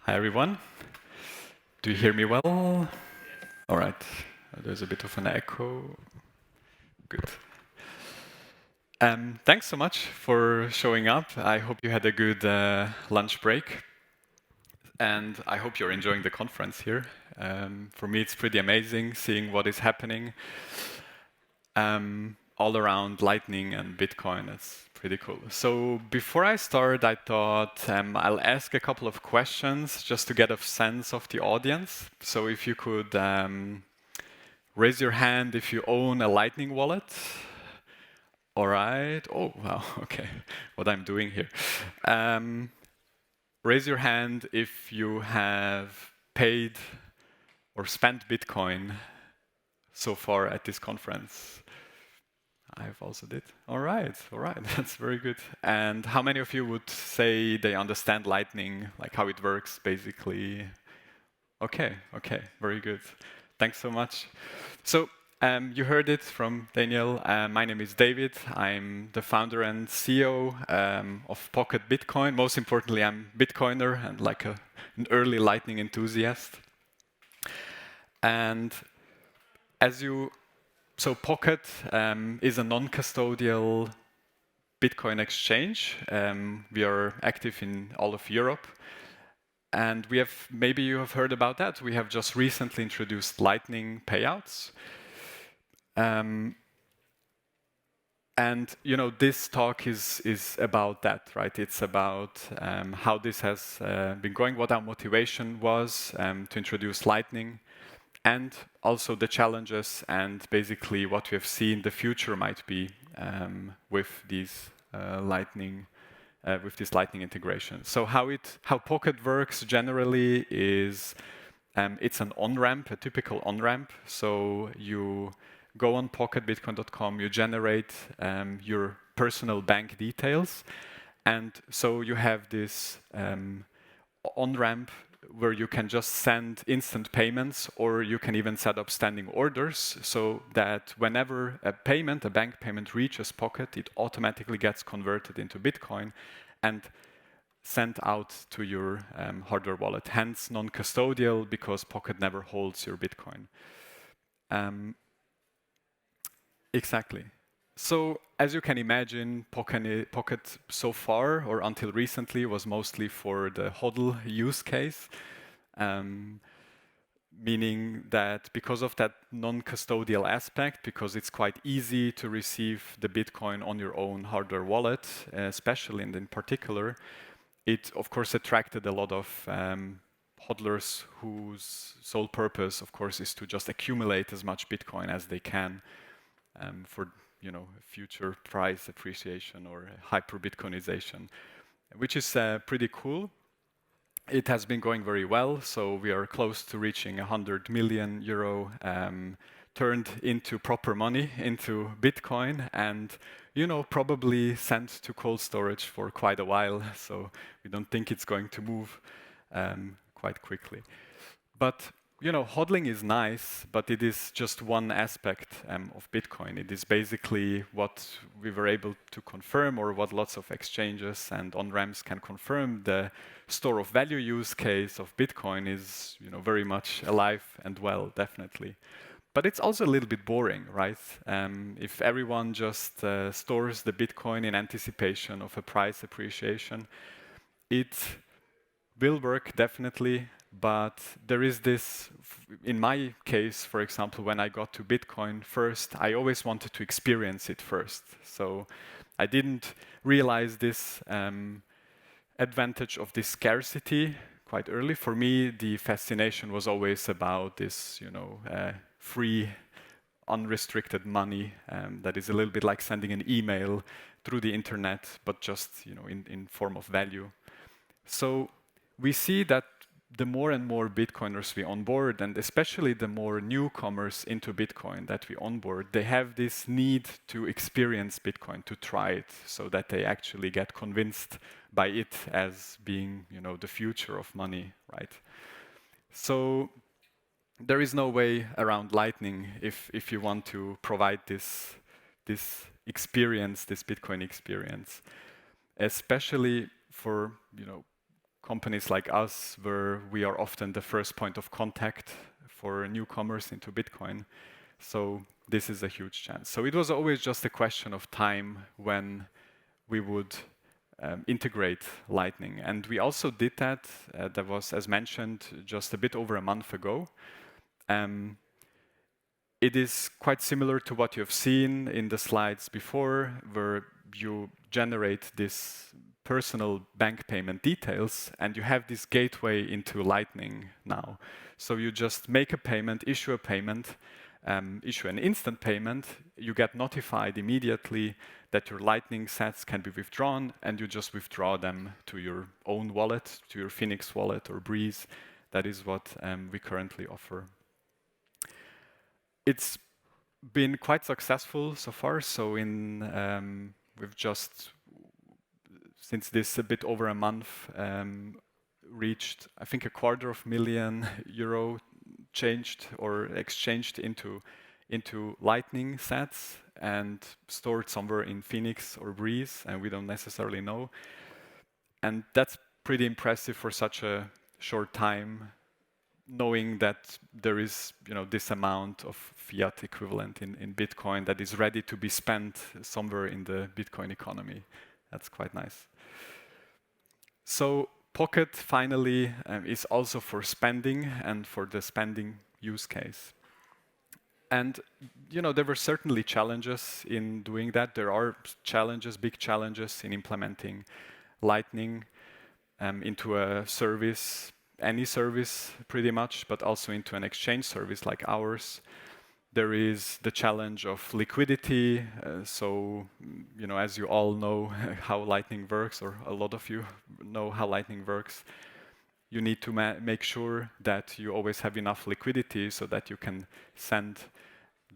Hi everyone. Do you hear me well? All right. There's a bit of an echo. Good. Thanks so much for showing up. I hope you had a good lunch break, and I hope you're enjoying the conference here. For me, it's pretty amazing seeing what is happening all around Lightning and Bitcoin. It's pretty cool. So before I start, I thought I'll ask a couple of questions just to get a sense of the audience. So if you could raise your hand if you own a Lightning wallet. All right. Oh, wow. Okay. What I'm doing here. Raise your hand if you have paid or spent Bitcoin so far at this conference. I've also did. All right. That's very good. And how many of you would say they understand Lightning, like how it works, basically? Okay. Very good. Thanks so much. So you heard it from Daniel. My name is David. I'm the founder and CEO of Pocket Bitcoin. Most importantly, I'm Bitcoiner and like an early Lightning enthusiast. And so Pocket is a non-custodial Bitcoin exchange. We are active in all of Europe. And maybe you have heard about that. We have just recently introduced Lightning payouts. And this talk is about that, right? It's about how this has been going, what our motivation was to introduce Lightning, and also the challenges and basically what we have seen the future might be with these Lightning. With this Lightning integration. So how Pocket works generally is it's an on-ramp, a typical on-ramp. So you go on pocketbitcoin.com, you generate your personal bank details, and so you have this on-ramp where you can just send instant payments, or you can even set up standing orders so that whenever a bank payment reaches Pocket, it automatically gets converted into Bitcoin and sent out to your hardware wallet. Hence non-custodial, because Pocket never holds your Bitcoin. Exactly. So as you can imagine, Pocket so far, or until recently, was mostly for the HODL use case, meaning that because of that non-custodial aspect, because it's quite easy to receive the Bitcoin on your own hardware wallet, especially and in particular, it of course attracted a lot of hodlers whose sole purpose, of course, is to just accumulate as much Bitcoin as they can for future price appreciation or hyper Bitcoinization, which is pretty cool. It has been going very well, so we are close to reaching 100 million euro turned into proper money, into Bitcoin, and probably sent to cold storage for quite a while. So we don't think it's going to move quite quickly. But hodling is nice, but it is just one aspect of Bitcoin. It is basically what we were able to confirm, or what lots of exchanges and on-ramps can confirm. The store of value use case of Bitcoin is very much alive and well, definitely. But it's also a little bit boring, right? If everyone just stores the Bitcoin in anticipation of a price appreciation, it will work definitely. But there is this, in my case, for example, when I got to Bitcoin first, I always wanted to experience it first. So I didn't realize this advantage of this scarcity quite early. For me, the fascination was always about this, free, unrestricted money that is a little bit like sending an email through the internet, but just in form of value. So we see that the more and more Bitcoiners we onboard, and especially the more newcomers into Bitcoin that we onboard, they have this need to experience Bitcoin, to try it, so that they actually get convinced by it as being, the future of money, right? So there is no way around Lightning if you want to provide this experience, this Bitcoin experience, especially for companies like us, where we are often the first point of contact for newcomers into Bitcoin. So this is a huge chance. So it was always just a question of time when we would integrate Lightning. And we also did that. That was, as mentioned, just a bit over a month ago. It is quite similar to what you've seen in the slides before, where you generate this personal bank payment details, and you have this gateway into Lightning now. So you just make a payment, issue a payment, issue an instant payment, you get notified immediately that your Lightning sats can be withdrawn, and you just withdraw them to your own wallet, to your Phoenix wallet or Breeze. That is what we currently offer. It's been quite successful so far. So we've just, since this a bit over a month, reached, I think, €250,000 changed or exchanged into Lightning sats and stored somewhere in Phoenix or Breeze, and we don't necessarily know. And that's pretty impressive for such a short time, knowing that there is, this amount of fiat equivalent in Bitcoin that is ready to be spent somewhere in the Bitcoin economy. That's quite nice. So Pocket finally is also for spending and for the spending use case. And there were certainly challenges in doing that. There are challenges, big challenges in implementing Lightning into a service, any service pretty much, but also into an exchange service like ours. There is the challenge of liquidity. So, as you all know how Lightning works, or a lot of you know how Lightning works, you need to make sure that you always have enough liquidity so that you can send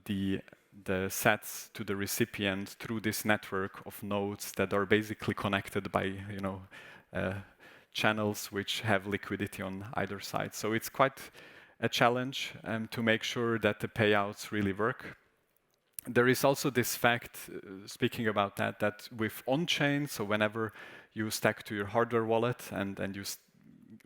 the sats to the recipient through this network of nodes that are basically connected by, channels which have liquidity on either side. So it's quite a challenge to make sure that the payouts really work. There is also this fact, speaking about that with on-chain, so whenever you stack to your hardware wallet and you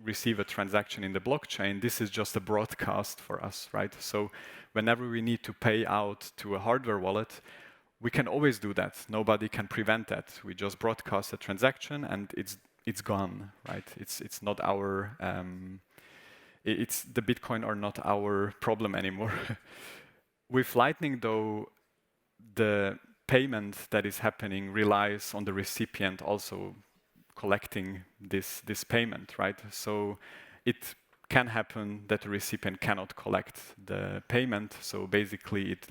receive a transaction in the blockchain, this is just a broadcast for us, right? So whenever we need to pay out to a hardware wallet, we can always do that. Nobody can prevent that. We just broadcast a transaction and it's gone, right? It's not our the Bitcoin are not our problem anymore. With Lightning, though, the payment that is happening relies on the recipient also collecting this payment, right? So it can happen that the recipient cannot collect the payment. So basically it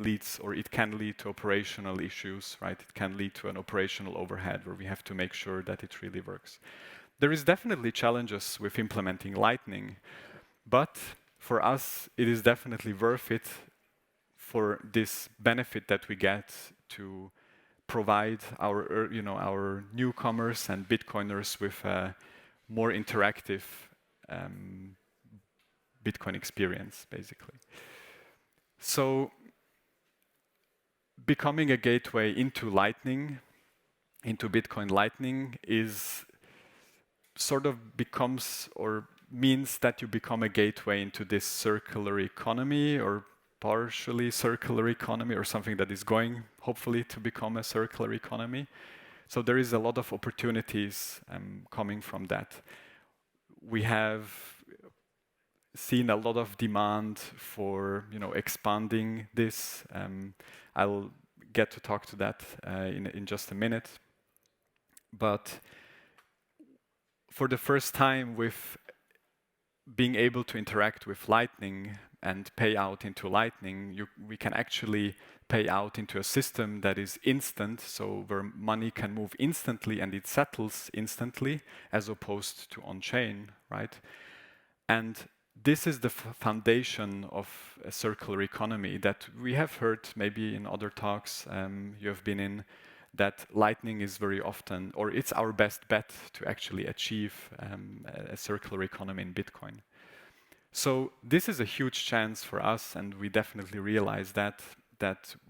can lead to operational issues, right? It can lead to an operational overhead where we have to make sure that it really works. There is definitely challenges with implementing Lightning, but for us, it is definitely worth it for this benefit that we get to provide our newcomers and Bitcoiners with a more interactive Bitcoin experience, basically. So becoming a gateway into Lightning, into Bitcoin Lightning, is sort of becomes or means that you become a gateway into this circular economy or partially circular economy, or something that is going hopefully to become a circular economy. So there is a lot of opportunities coming from that. We have seen a lot of demand for expanding this. I'll get to talk to that in just a minute. But for the first time, with being able to interact with Lightning and pay out into Lightning, we can actually pay out into a system that is instant, so where money can move instantly and it settles instantly, as opposed to on-chain, right? And this is the foundation of a circular economy that we have heard maybe in other talks you have been in, that Lightning is very often, or it's our best bet to actually achieve a circular economy in Bitcoin. So this is a huge chance for us, and we definitely realize that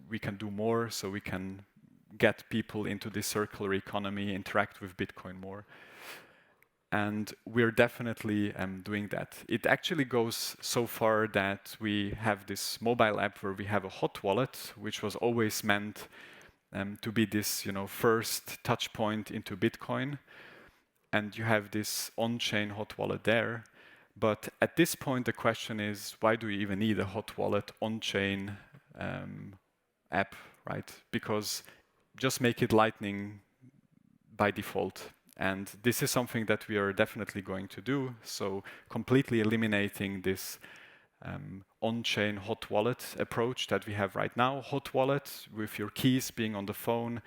we can do more, so we can get people into this circular economy, interact with Bitcoin more. And we're definitely doing that. It actually goes so far that we have this mobile app where we have a hot wallet, which was always meant to be this, first touch point into Bitcoin. And you have this on-chain hot wallet there. But at this point, the question is, why do you even need a hot wallet on-chain app, right? Because just make it Lightning by default. And this is something that we are definitely going to do. So completely eliminating this on-chain hot wallet approach that we have right now. Hot wallet with your keys being on the phone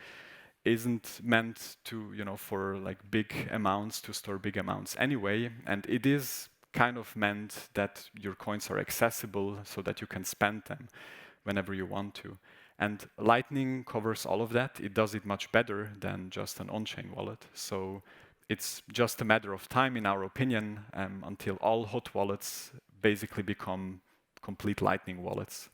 isn't meant to, for like big amounts, to store big amounts anyway. And it is kind of meant that your coins are accessible so that you can spend them whenever you want to. And Lightning covers all of that. It does it much better than just an on-chain wallet. So it's just a matter of time, in our opinion, until all hot wallets basically become complete Lightning wallets.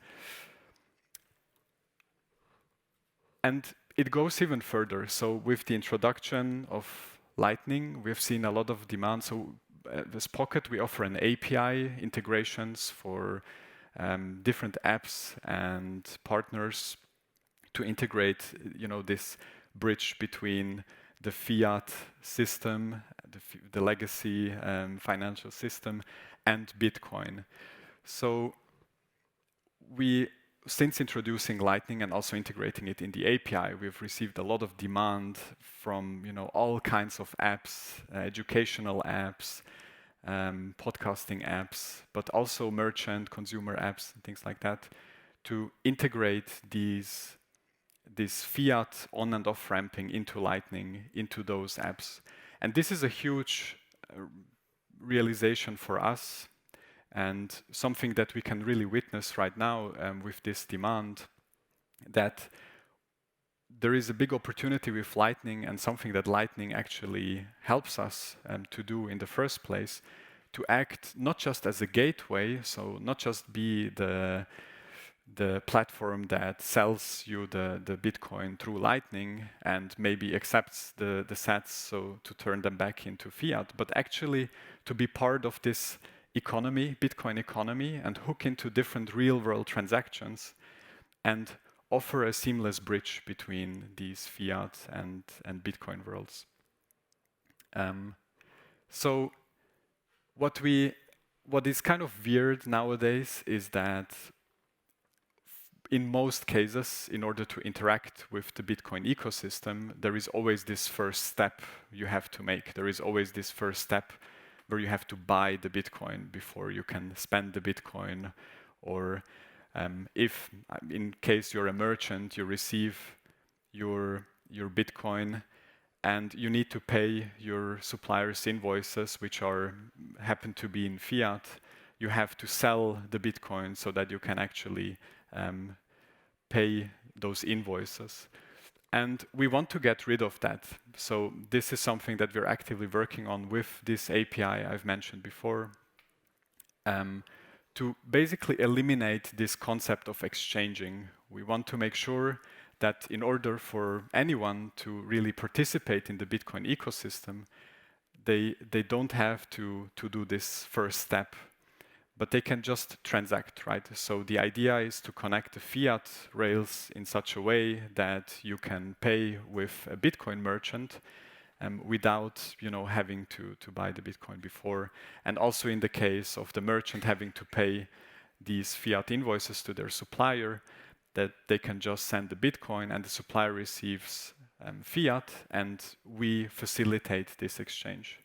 And it goes even further. So with the introduction of Lightning, we've seen a lot of demand. So this Pocket, we offer an API integrations for different apps and partners to integrate, this bridge between the fiat system, the legacy financial system, and Bitcoin. So since introducing Lightning and also integrating it in the API, we've received a lot of demand from all kinds of apps, educational apps, podcasting apps, but also merchant, consumer apps, and things like that, to integrate this fiat on and off ramping into Lightning, into those apps. And this is a huge realization for us, and something that we can really witness right now with this demand, that there is a big opportunity with Lightning, and something that Lightning actually helps us to do in the first place, to act not just as a gateway, so not just be the platform that sells you the Bitcoin through Lightning and maybe accepts the sats, so to turn them back into fiat, but actually to be part of this economy, Bitcoin economy, and hook into different real-world transactions and offer a seamless bridge between these fiat and Bitcoin worlds. So what is kind of weird nowadays is that in most cases, in order to interact with the Bitcoin ecosystem, there is always this first step you have to make. There is always this first step where you have to buy the Bitcoin before you can spend the Bitcoin. Or if, in case you're a merchant, you receive your Bitcoin and you need to pay your suppliers' invoices, which happen to be in fiat, you have to sell the Bitcoin so that you can actually pay those invoices. And we want to get rid of that. So this is something that we're actively working on with this API I've mentioned before, to basically eliminate this concept of exchanging. We want to make sure that in order for anyone to really participate in the Bitcoin ecosystem, they don't have to do this first step, but they can just transact, right? So the idea is to connect the fiat rails in such a way that you can pay with a Bitcoin merchant without, having to buy the Bitcoin before. And also in the case of the merchant having to pay these fiat invoices to their supplier, that they can just send the Bitcoin and the supplier receives fiat, and we facilitate this exchange.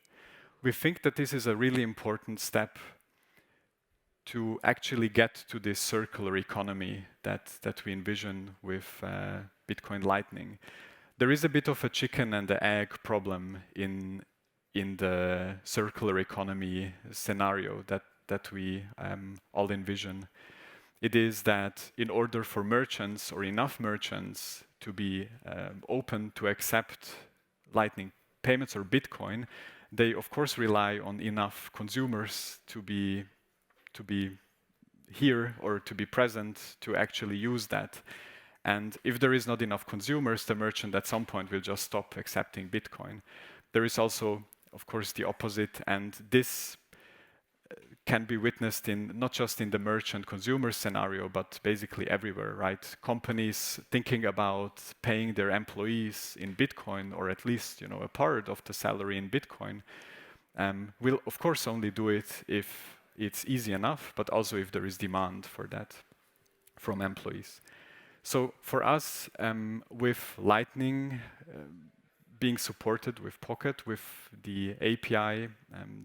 We think that this is a really important step to actually get to this circular economy that we envision with Bitcoin Lightning. There is a bit of a chicken and the egg problem in the circular economy scenario that we all envision. It is that in order for merchants, or enough merchants, to be open to accept Lightning payments or Bitcoin, they of course rely on enough consumers to be here or to be present to actually use that. And if there is not enough consumers, the merchant at some point will just stop accepting Bitcoin. There is also of course, the opposite. And this can be witnessed in not just in the merchant consumer scenario, but basically everywhere, right? Companies thinking about paying their employees in Bitcoin, or at least, a part of the salary in Bitcoin, will of course only do it if it's easy enough, but also if there is demand for that from employees. So for us, with Lightning being supported with Pocket, with the API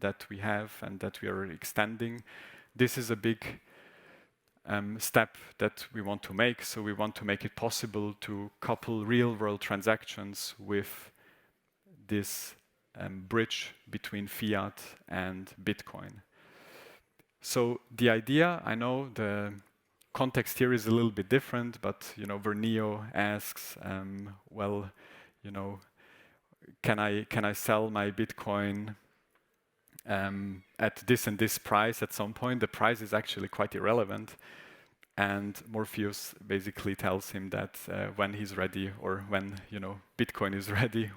that we have and that we are extending, this is a big step that we want to make. So we want to make it possible to couple real-world transactions with this bridge between fiat and Bitcoin. So the idea, I know the context here is a little bit different, but Vernio asks, well, can I sell my Bitcoin at this and this price at some point? The price is actually quite irrelevant. And Morpheus basically tells him that when he's ready, or when Bitcoin is ready,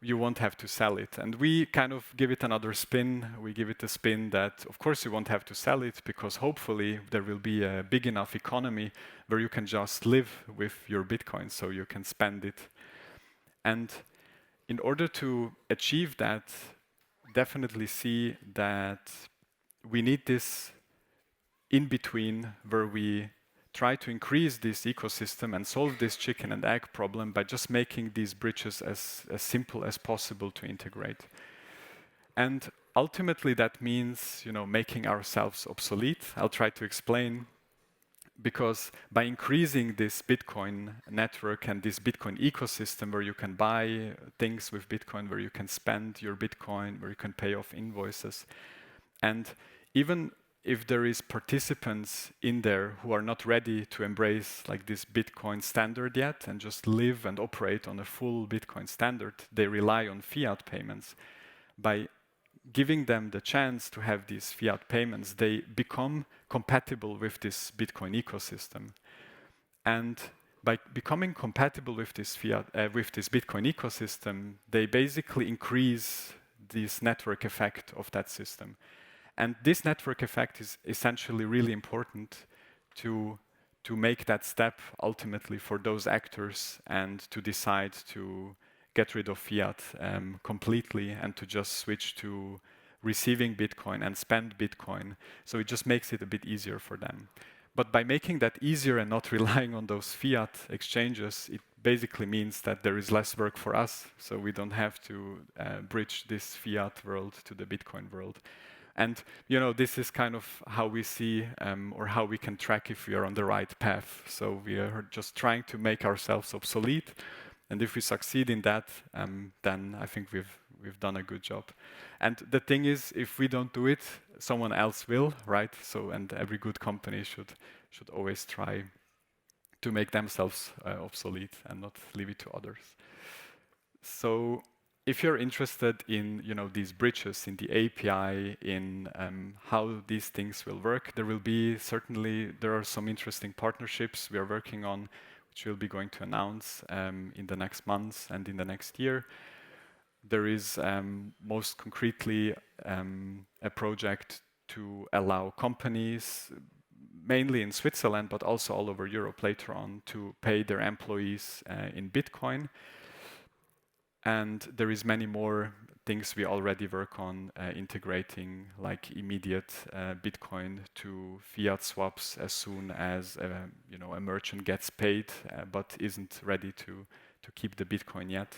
you won't have to sell it. And we kind of give it another spin. We give it a spin that, of course, you won't have to sell it, because hopefully there will be a big enough economy where you can just live with your Bitcoin, so you can spend it. And in order to achieve that, definitely see that we need this in between, where we try to increase this ecosystem and solve this chicken and egg problem by just making these bridges as simple as possible to integrate. And ultimately that means, making ourselves obsolete. I'll try to explain. Because by increasing this Bitcoin network and this Bitcoin ecosystem, where you can buy things with Bitcoin, where you can spend your Bitcoin, where you can pay off invoices, and even if there is participants in there who are not ready to embrace like this Bitcoin standard yet and just live and operate on a full Bitcoin standard, they rely on fiat payments. By giving them the chance to have these fiat payments, they become compatible with this Bitcoin ecosystem. And by becoming compatible with this with this Bitcoin ecosystem, they basically increase this network effect of that system. And this network effect is essentially really important to make that step ultimately for those actors, and to decide to get rid of fiat completely and to just switch to receiving Bitcoin and spend Bitcoin. So it just makes it a bit easier for them. But by making that easier and not relying on those fiat exchanges, it basically means that there is less work for us. So we don't have to bridge this fiat world to the Bitcoin world. And this is kind of how we see or how we can track if we are on the right path. So we are just trying to make ourselves obsolete. And if we succeed in that, then I think we've done a good job. And the thing is, if we don't do it, someone else will, right? So, and every good company should always try to make themselves obsolete and not leave it to others. So if you're interested in these bridges, in the API, in how these things will work, there are some interesting partnerships we are working on, which we'll be going to announce in the next months and in the next year. There is most concretely a project to allow companies, mainly in Switzerland, but also all over Europe later on, to pay their employees in Bitcoin. And there is many more things we already work on, integrating like immediate Bitcoin to fiat swaps as soon as a merchant gets paid, but isn't ready to keep the Bitcoin yet.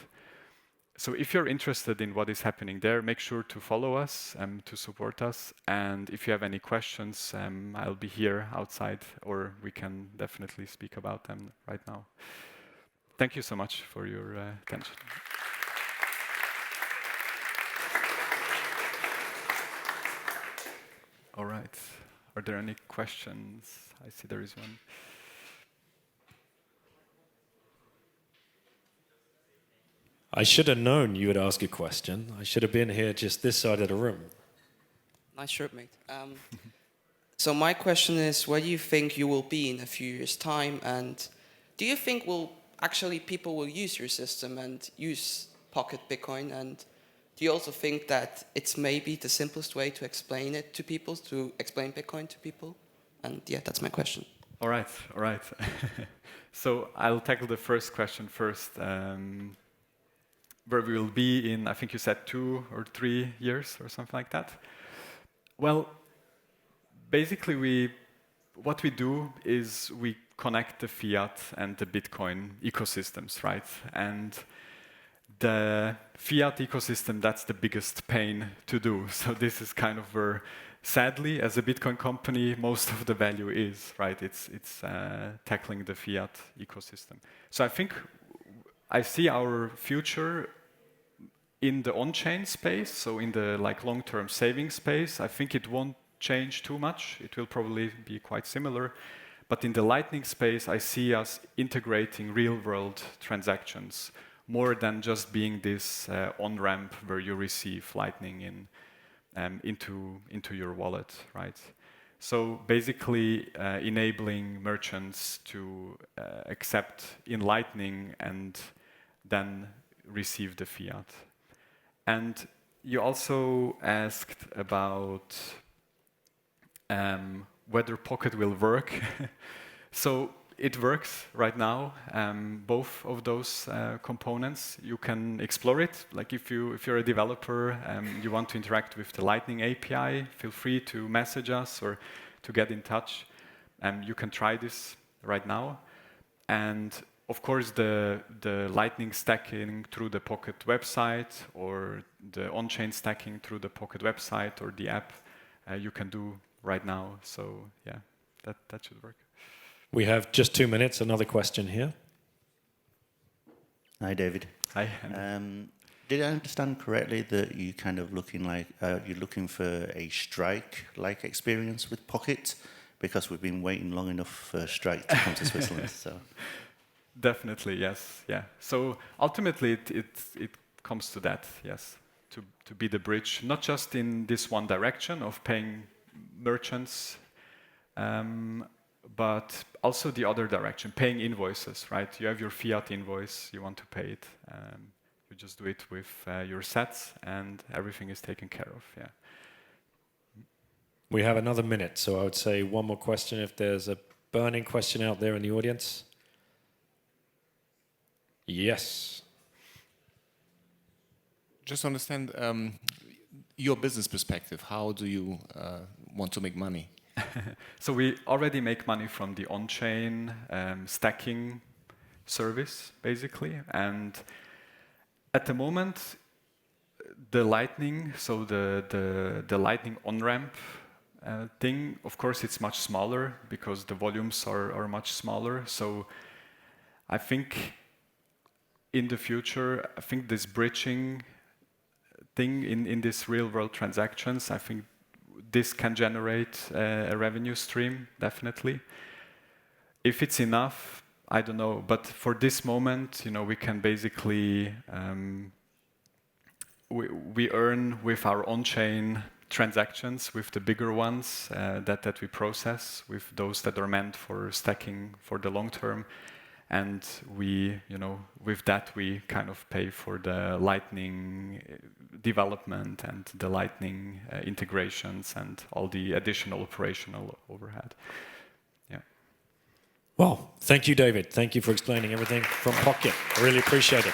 So if you're interested in what is happening there, make sure to follow us, to support us. And if you have any questions, I'll be here outside, or we can definitely speak about them right now. Thank you so much for your attention. All right. Are there any questions? I see there is one. I should have known you would ask a question. I should have been here just this side of the room. Nice shirt, mate. So my question is, where do you think you will be in a few years' time? And do you think people will use your system and use Pocket Bitcoin? And do you also think that it's maybe the simplest way to explain it to people, to explain Bitcoin to people? And yeah, that's my question. All right, all right. So I'll tackle the first question first. Where we will be in, I think you said 2 or 3 years or something like that. Well, basically what we do is we connect the fiat and the Bitcoin ecosystems, right? And the fiat ecosystem, that's the biggest pain to do. So this is kind of where, sadly, as a Bitcoin company, most of the value is, right? It's tackling the fiat ecosystem. So I think I see our future in the on-chain space, so in the long-term saving space. I think it won't change too much. It will probably be quite similar. But in the Lightning space, I see us integrating real-world transactions more than just being this on-ramp where you receive Lightning into your wallet, right? So basically enabling merchants to accept in Lightning and then receive the fiat. And you also asked about whether Pocket will work. So it works right now. Both of those components, you can explore it. Like if you're a developer, you want to interact with the Lightning API, feel free to message us or to get in touch. You can try this right now. And of course, the Lightning stacking through the Pocket website or the on-chain stacking through the Pocket website or the app, you can do right now. So yeah, that should work. We have just 2 minutes. Another question here. Hi, David. Hi. Did I understand correctly that you kind of you're looking for a Strike-like experience with Pocket? Because we've been waiting long enough for Strike to come to Switzerland. So. Definitely, yes, yeah. So ultimately, it comes to that, yes, to be the bridge, not just in this one direction of paying merchants, but also the other direction, paying invoices, right? You have your fiat invoice, you want to pay it, you just do it with your sats, and everything is taken care of, yeah. We have another minute, so I would say one more question if there's a burning question out there in the audience. Yes. Just to understand your business perspective. How do you want to make money? So we already make money from the on-chain stacking service, basically. And at the moment, the Lightning, so the Lightning on-ramp thing, of course, it's much smaller because the volumes are much smaller. So I think in the future, I think this bridging thing in this real-world transactions, I think this can generate a revenue stream, definitely. If it's enough, I don't know. But for this moment, we can basically we earn with our on-chain transactions, with the bigger ones that we process, with those that are meant for stacking for the long term. And we, with that, we kind of pay for the Lightning development and the Lightning integrations and all the additional operational overhead. Yeah. Well, thank you, David. Thank you for explaining everything from Pocket. I really appreciate it.